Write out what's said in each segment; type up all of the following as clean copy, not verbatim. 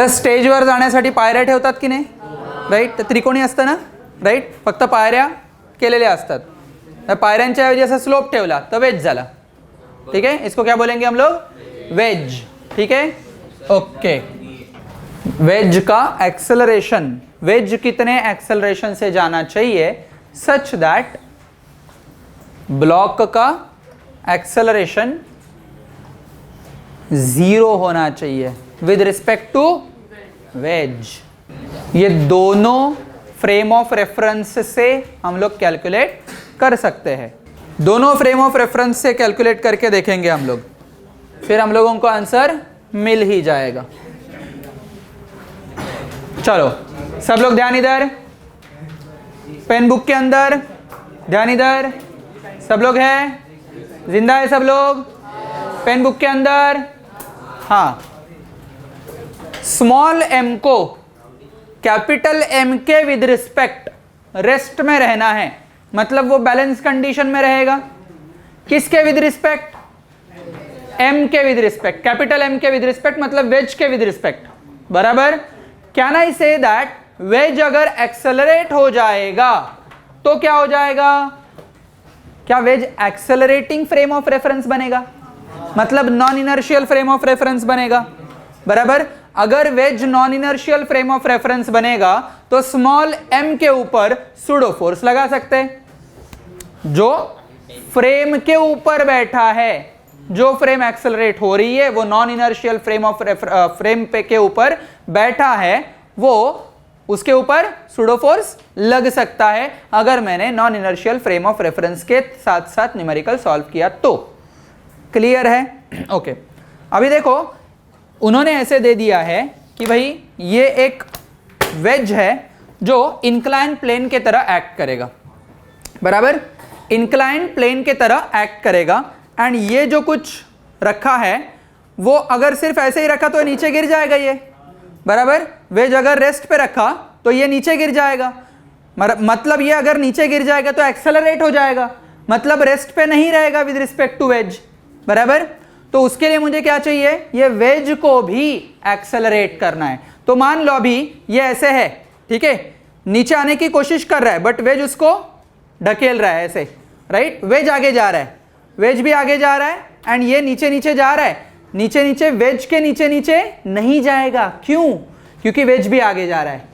बरं, स्टेजवर जाण्यासाठी पायऱ्या ठेवतात की नाही, राईट? तर त्रिकोणी असतं ना, राईट? फक्त पायऱ्या केलेल्या असतात. तर पायऱ्यांच्या ऐवजी असा स्लोप ठेवला तर वेज झाला. ठीक है, इसको क्या बोलेंगे हम लोग? वेज. ठीक है, ओके. वेज का एक्सेलरेशन, वेज कितने एक्सेलरेशन से जाना चाहिए सच दैट ब्लॉक का एक्सेलरेशन 0 होना चाहिए विद रिस्पेक्ट टू वेज. ये दोनों फ्रेम ऑफ रेफरेंस से हम लोग कैलकुलेट कर सकते हैं. दोनों फ्रेम ऑफ रेफरेंस से कैलकुलेट करके देखेंगे हम लोग, फिर हम लोगों को आंसर मिल ही जाएगा. चलो सब लोग ध्यान इधर, पेन बुक के अंदर, ध्यान इधर. सब लोग हैं, जिंदा है सब लोग? पेन बुक के अंदर. हाँ, स्मॉल एम को कैपिटल एम के विद रिस्पेक्ट रेस्ट में रहना है, मतलब वो बैलेंस कंडीशन में रहेगा. किसके विद रिस्पेक्ट? एम के विद रिस्पेक्ट, कैपिटल एम के विद रिस्पेक्ट, मतलब वेज के विद रिस्पेक्ट. बराबर. Can I say that veg अगर एक्सेलरेट हो जाएगा तो क्या हो जाएगा? क्या wedge accelerating frame of reference बनेगा, मतलब non inertial frame of reference बनेगा. बराबर. अगर wedge non inertial frame of reference बनेगा तो स्मॉल एम के ऊपर सूडो फोर्स लगा सकते हैं. जो फ्रेम के ऊपर बैठा है, जो फ्रेम एक्सेलरेट हो रही है, वो non inertial frame of frame पे के ऊपर बैठा है, वो उसके ऊपर सूडो फोर्स लग सकता है अगर मैंने non inertial frame of reference के साथ साथ न्यूमेरिकल सॉल्व किया तो. क्लियर है? ओके. अभी देखो, उन्होंने ऐसे दे दिया है कि भाई ये एक वेज है जो इंक्लाइन प्लेन के तरह एक्ट करेगा. बराबर. इंक्लाइन प्लेन के तरह एक्ट करेगा. एंड ये जो कुछ रखा है वो अगर सिर्फ ऐसे ही रखा तो नीचे गिर जाएगा ये. बराबर. वेज अगर रेस्ट पे रखा तो ये नीचे गिर जाएगा, मतलब ये अगर नीचे गिर जाएगा तो एक्सेलरेट हो जाएगा, मतलब रेस्ट पे नहीं रहेगा विद रिस्पेक्ट टू वेज. बराबर. तो उसके लिए मुझे क्या चाहिए? ये वेज को भी एक्सेलरेट करना है. तो मान लो अभी ये ऐसे है, ठीक है, नीचे आने की कोशिश कर रहा है बट वेज उसको ढकेल रहा है ऐसे, राइट? वेज आगे जा रहा है, वेज भी आगे जा रहा है एंड ये नीचे नीचे जा रहा है. नीचे नीचे वेज के नीचे नीचे नहीं जाएगा. क्यों? क्योंकि वेज भी आगे जा रहा है.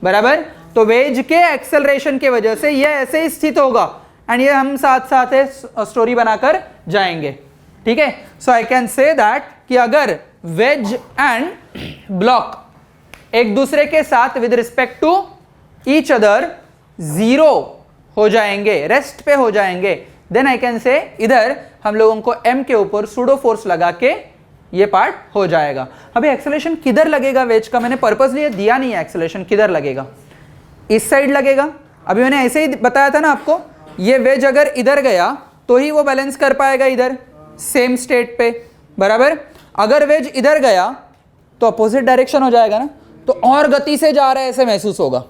बराबर. तो वेज के एक्सेलरेशन की वजह से ये ऐसे ही स्थित होगा एंड ये हम साथ साथ स्टोरी बनाकर जाएंगे. ठीक है. सो आई कैन से दैट कि अगर वेज एंड ब्लॉक एक दूसरे के साथ with respect to each other 0 हो जाएंगे, रेस्ट पे हो जाएंगे, देन आई कैन से इधर हम लोगों को एम के ऊपर सूडो फोर्स लगा के ये पार्ट हो जाएगा. अभी एक्सेलरेशन किधर लगेगा वेज का? मैंने पर्पसली दिया नहीं है एक्सेलरेशन किधर लगेगा. इस साइड लगेगा. अभी मैंने ऐसे ही बताया था ना आपको, ये वेज अगर इधर गया तो ही वो बैलेंस कर पाएगा इधर सेम स्टेट पे. बराबर. अगर वेज इधर गया तो अपोजिट डायरेक्शन हो जाएगा ना, तो और गति से जा रहा है ऐसे महसूस होगा.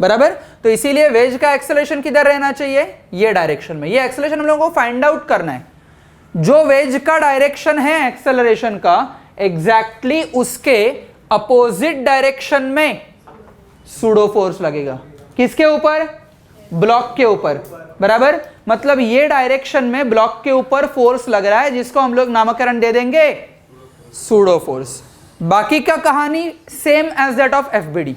बराबर. तो इसीलिए वेज का एक्सेलरेशन किधर रहना चाहिए? ये डायरेक्शन में. ये एक्सेलरेशन हम लोगों को फाइंड आउट करना है. जो वेज का डायरेक्शन है एक्सेलरेशन का, एग्जैक्टली उसके अपोजिट डायरेक्शन में सूडो फोर्स लगेगा. किसके ऊपर? ब्लॉक के ऊपर. बराबर. मतलब ये डायरेक्शन में ब्लॉक के ऊपर फोर्स लग रहा है जिसको हम लोग नामकरण दे देंगे सूडो फोर्स. बाकी का कहानी same as that of FBD.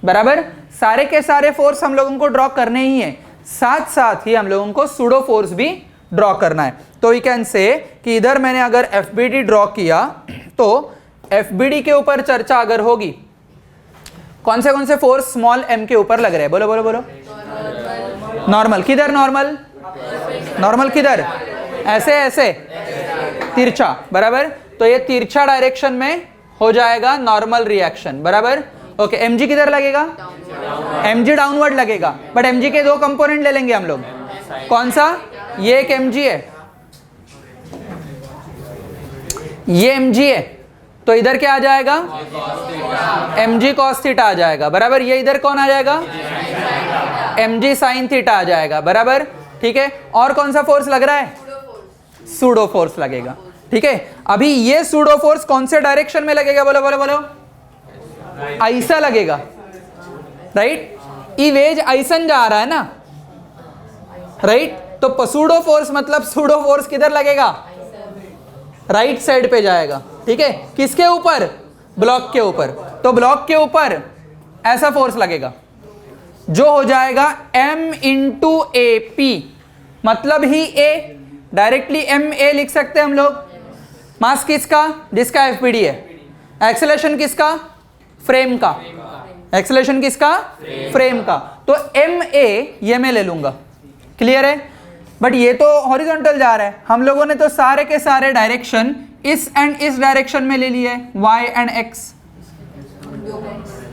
बराबर. सारे के सारे फोर्स हम लोगों को ड्रॉ करने ही है, साथ साथ ही हम लोगों को सूडो फोर्स भी ड्रॉ करना है. तो वी कैन से कि इधर मैंने अगर एफबीडी ड्रॉ किया तो एफबीडी के ऊपर चर्चा अगर होगी, कौन से फोर्स स्मॉल एम के ऊपर लग रहे हैं? बोलो बोलो बोलो. नॉर्मल. किधर नॉर्मल? नॉर्मल किधर? ऐसे ऐसे तिरछा. बराबर. तो ये तिरछा डायरेक्शन में हो जाएगा नॉर्मल रिएक्शन. बराबर. ओके. एमजी किधर लगेगा? एमजी डाउनवर्ड लगेगा. बट एमजी के 2 कंपोनेंट ले लेंगे हम लोग. कौन सा? ये एक एमजी है, ये एमजी है, तो इधर क्या आ जाएगा? एमजी कॉस थीटा आ जाएगा. बराबर. ये इधर कौन आ जाएगा? एमजी साइन थीटा आ जाएगा. बराबर. ठीक है. और कौन सा फोर्स लग रहा है? सूडो फोर्स लगेगा. ठीक है. अभी ये सूडो फोर्स कौन से डायरेक्शन में लगेगा? बोलो बोलो बोलो. ऐसा लगेगा, राइट। ई वेज ऐसन जा रहा है ना, राइट। तो सूडो फोर्स मतलब सूडो फोर्स किधर लगेगा, राइट साइड पे जाएगा, ठीक है। किसके ऊपर, ब्लॉक के ऊपर। तो ब्लॉक के ऊपर ऐसा फोर्स लगेगा जो हो जाएगा m इंटू ए पी, मतलब ही a, डायरेक्टली एम ए लिख सकते हैं हम लोग। मास किसका, जिसका एफपीडी है। एक्सेलरेशन किसका, फ्रेम का। एक्सेलरेशन किसका, फ्रेम का। तो एम ए ये मैं ले लूंगा, क्लियर है। बट ये तो हॉरिजॉन्टल जा रहा है, हम लोगों ने तो सारे के सारे डायरेक्शन इस एंड इस डायरेक्शन में ले लिए, y and x।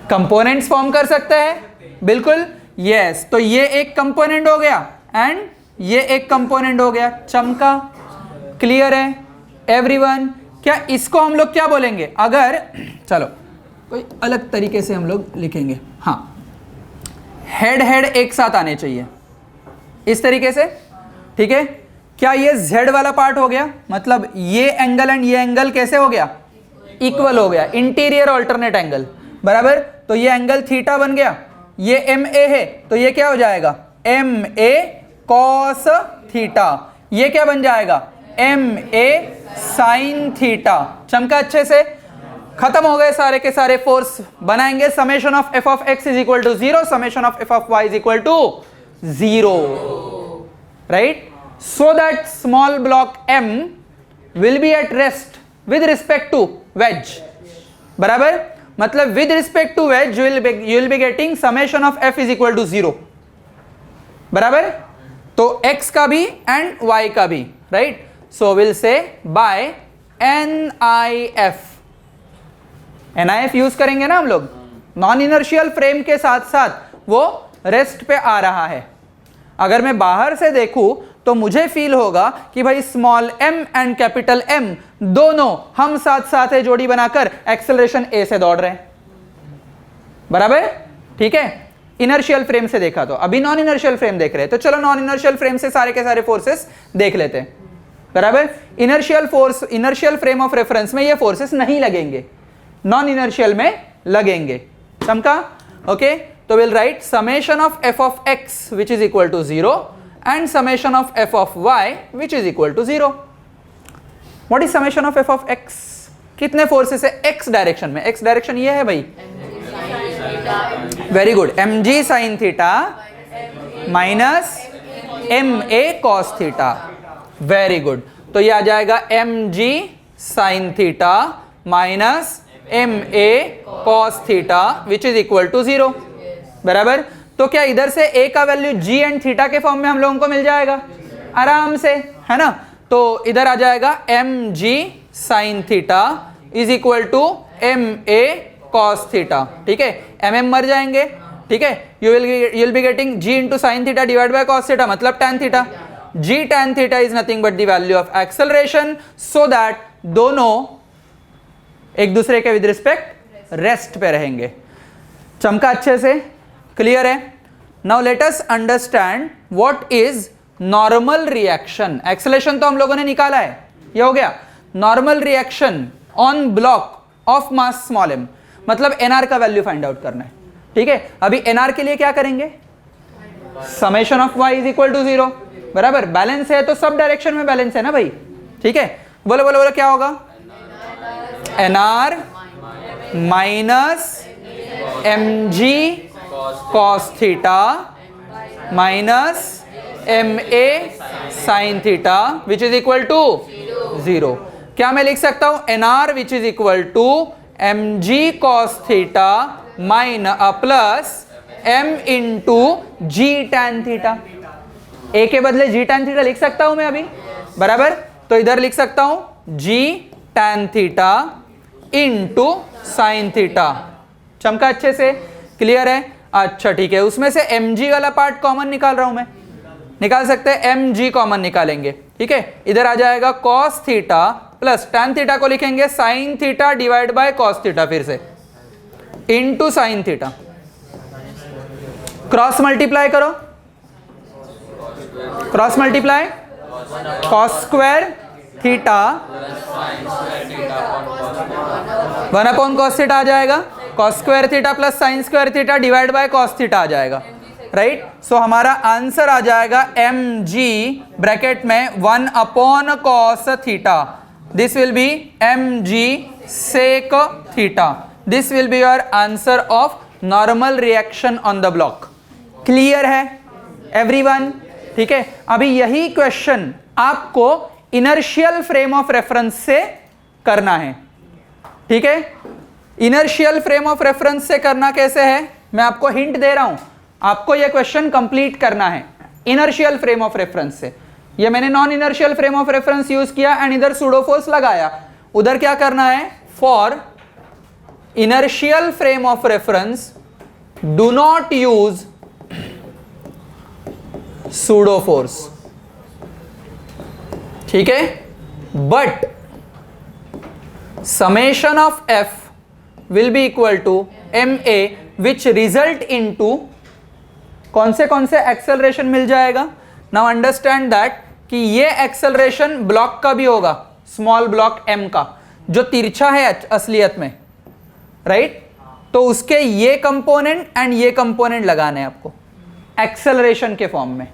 Components form कर सकते हैं, बिल्कुल, यस। तो ये एक कंपोनेंट हो गया एंड ये एक कंपोनेंट हो गया, चमका, क्लियर है एवरीवन। क्या इसको हम लोग क्या बोलेंगे, अगर चलो कोई अलग तरीके से हम लोग लिखेंगे, हाँ, हेड हेड एक साथ आने चाहिए इस तरीके से, ठीक है। क्या ये z वाला पार्ट हो गया, मतलब ये एंगल एंड ये एंगल कैसे हो गया, इक्वल हो गया, इंटीरियर अल्टरनेट एंगल, बराबर। तो ये एंगल थीटा बन गया, ये एम ए है तो ये क्या हो जाएगा, एम ए कॉस थीटा। ये क्या बन जाएगा, एम ए साइन थीटा। चमका अच्छे से, खत्म हो गए सारे के सारे फोर्स। बनाएंगे summation of F of X is equal to 0, summation of F of Y is equal to 0, right. So that small block m will be at rest with respect to wedge, बराबर। मतलब with respect to wedge you will be getting summation of f is equal to 0, बराबर। तो x का भी and y का भी, right। So we'll say by NIF, NIF use करेंगे ना हम लोग। नॉन इनर्शियल फ्रेम के साथ साथ वो रेस्ट पे आ रहा है। अगर मैं बाहर से देखूं तो मुझे फील होगा कि भाई small m and capital M दोनों हम साथ साथ है जोड़ी बनाकर एक्सेलरेशन a से दौड़ रहे हैं, बराबर, ठीक है। इनर्शियल फ्रेम से देखा, तो अभी नॉन इनर्शियल फ्रेम देख रहे हैं, तो चलो नॉन इनर्शियल फ्रेम से सारे के सारे फोर्सेस देख लेते हैं, बराबर। Inertial force, inertial frame of reference में ये फोर्सेस नहीं लगेंगे, नॉन इनर्शियल में लगेंगे, समझा, ओके। तो will write summation of f of x which is equal to 0 and summation of f of y which is equal to 0. What is summation of f of x? कितने forces है x direction में, x direction ये है भाई, very good, mg sin theta minus ma cos theta, very good. तो ये आ जाएगा mg sin theta minus ma cos theta which is equal to 0, बराबर। तो क्या इधर से a का वैल्यू g एंड थीटा के फॉर्म में हम लोगों को मिल जाएगा आराम से, है ना। तो इधर आ जाएगा mg sin theta is equal to ma cos theta, ठीक है। mm मर जाएंगे, ठीक है। You will be getting g into sine theta divide by cos theta, मतलब tan theta. g tan theta is nothing but the value of acceleration, so that दोनों एक दूसरे के विद रिस्पेक्ट रेस्ट पे रहेंगे। चमका अच्छे से, क्लियर है। Now let us understand what is normal reaction. Acceleration तो हम लोगों ने निकाला है, ये हो गया। Normal reaction on block of mass small m, मतलब nr का वैल्यू फाइंड आउट करना है, ठीक है। अभी nr के लिए क्या करेंगे, summation of y is equal to 0, बराबर। बैलेंस है तो सब डायरेक्शन में बैलेंस है ना भाई, ठीक है। बोलो बोलो बोलो, क्या होगा, nr minus mg cos theta minus ma sin theta which is equal to 0। क्या मैं लिख सकता हूं, nr which is equal to mg cos theta mine plus m into g tan theta. a के बदले g tan थीटा लिख सकता हूं मैं अभी, बराबर। तो इधर लिख सकता हूं g tan theta into sine theta. चमका अच्छे से, क्लियर है। अच्छा ठीक है, उसमें से mg वाला पार्ट कॉमन निकाल रहा हूं मैं, निकाल सकते हैं, mg कॉमन निकालेंगे, ठीक है। इधर आ जाएगा cos theta plus tan theta को लिखेंगे sin theta divide by cos theta, फिर से into sin theta. Cross multiply करो, cross multiply, cos square theta 1 upon cos theta आ जाएगा, cos square theta plus sine square theta divide by cos theta आ जाएगा, right. सो हमारा answer आ जाएगा mg bracket में 1 upon cos theta, this will be mg sec theta, this will be your answer of normal reaction on the block. Clear है everyone? ठीक है, अभी यही क्वेश्चन आपको इनर्शियल फ्रेम ऑफ रेफरेंस से करना है, ठीक है। इनर्शियल फ्रेम ऑफ रेफरेंस से करना कैसे है, मैं आपको हिंट दे रहा हूं, आपको यह क्वेश्चन कंप्लीट करना है इनर्शियल फ्रेम ऑफ रेफरेंस से। ये मैंने non inertial frame of reference use किया एंड इधर सूडो फोर्स लगाया, उधर क्या करना है, for inertial frame of reference do not use pseudo force, ठीक है। But summation of f will be equal to ma which result into कौन से एक्सेलरेशन मिल जाएगा। नाउ अंडरस्टैंड दैट कि ये एक्सेलरेशन ब्लॉक का भी होगा, स्मॉल ब्लॉक m का जो तिरछा है असलियत में, राइट। तो उसके ये कंपोनेंट एंड ये कंपोनेंट लगाने हैं आपको एक्सेलरेशन के फॉर्म में,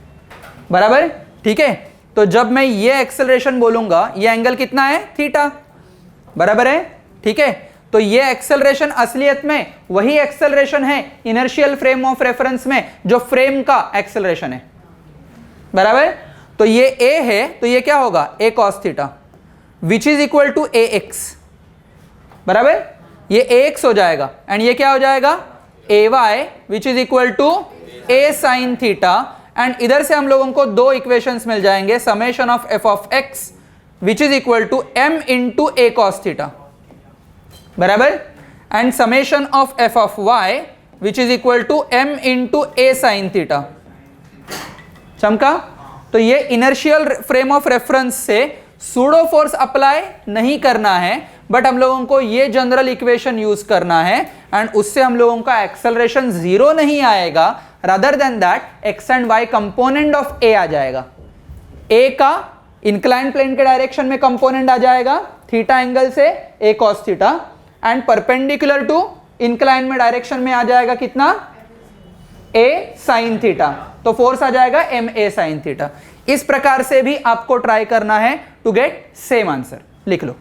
बराबर, ठीक है। तो जब मैं ये एक्सेलरेशन बोलूंगा, ये एंगल कितना है, थीटा, बराबर है, ठीक है। तो ये एक्सेलरेशन असलियत में वही एक्सेलरेशन है इनर्शियल फ्रेम ऑफ रेफरेंस में जो फ्रेम का एक्सेलरेशन है, बराबर। तो ये a है, तो ये क्या होगा, a cos theta which is equal to ax, बराबर, ये ax हो जाएगा एंड ये क्या हो जाएगा, ay which is equal to a sin theta. And इधर से हम लोगों को दो इक्वेशंस मिल जाएंगे, summation of f of x which is equal to m into a cos theta, बराबर, and summation of f of y which is equal to m into a sin theta. चमका? तो ये इनर्शियल फ्रेम ऑफ रेफरेंस से pseudo force apply नहीं करना है, but हम लोगों को ये जनरल इक्वेशन यूज करना है एंड उससे हम लोगों का एक्सेलरेशन जीरो नहीं आएगा, rather than that x and y component of A आ जाएगा। ए का इंक्लाइन प्लेन के डायरेक्शन में कंपोनेंट आ जाएगा थीटा एंगल से A cos theta, and perpendicular to incline में डायरेक्शन में आ जाएगा कितना, ए साइन थीटा। तो फोर्स आ जाएगा एम ए साइन थीटा। इस प्रकार से भी आपको ट्राई करना है टू गेट सेम आंसर। लिख लो।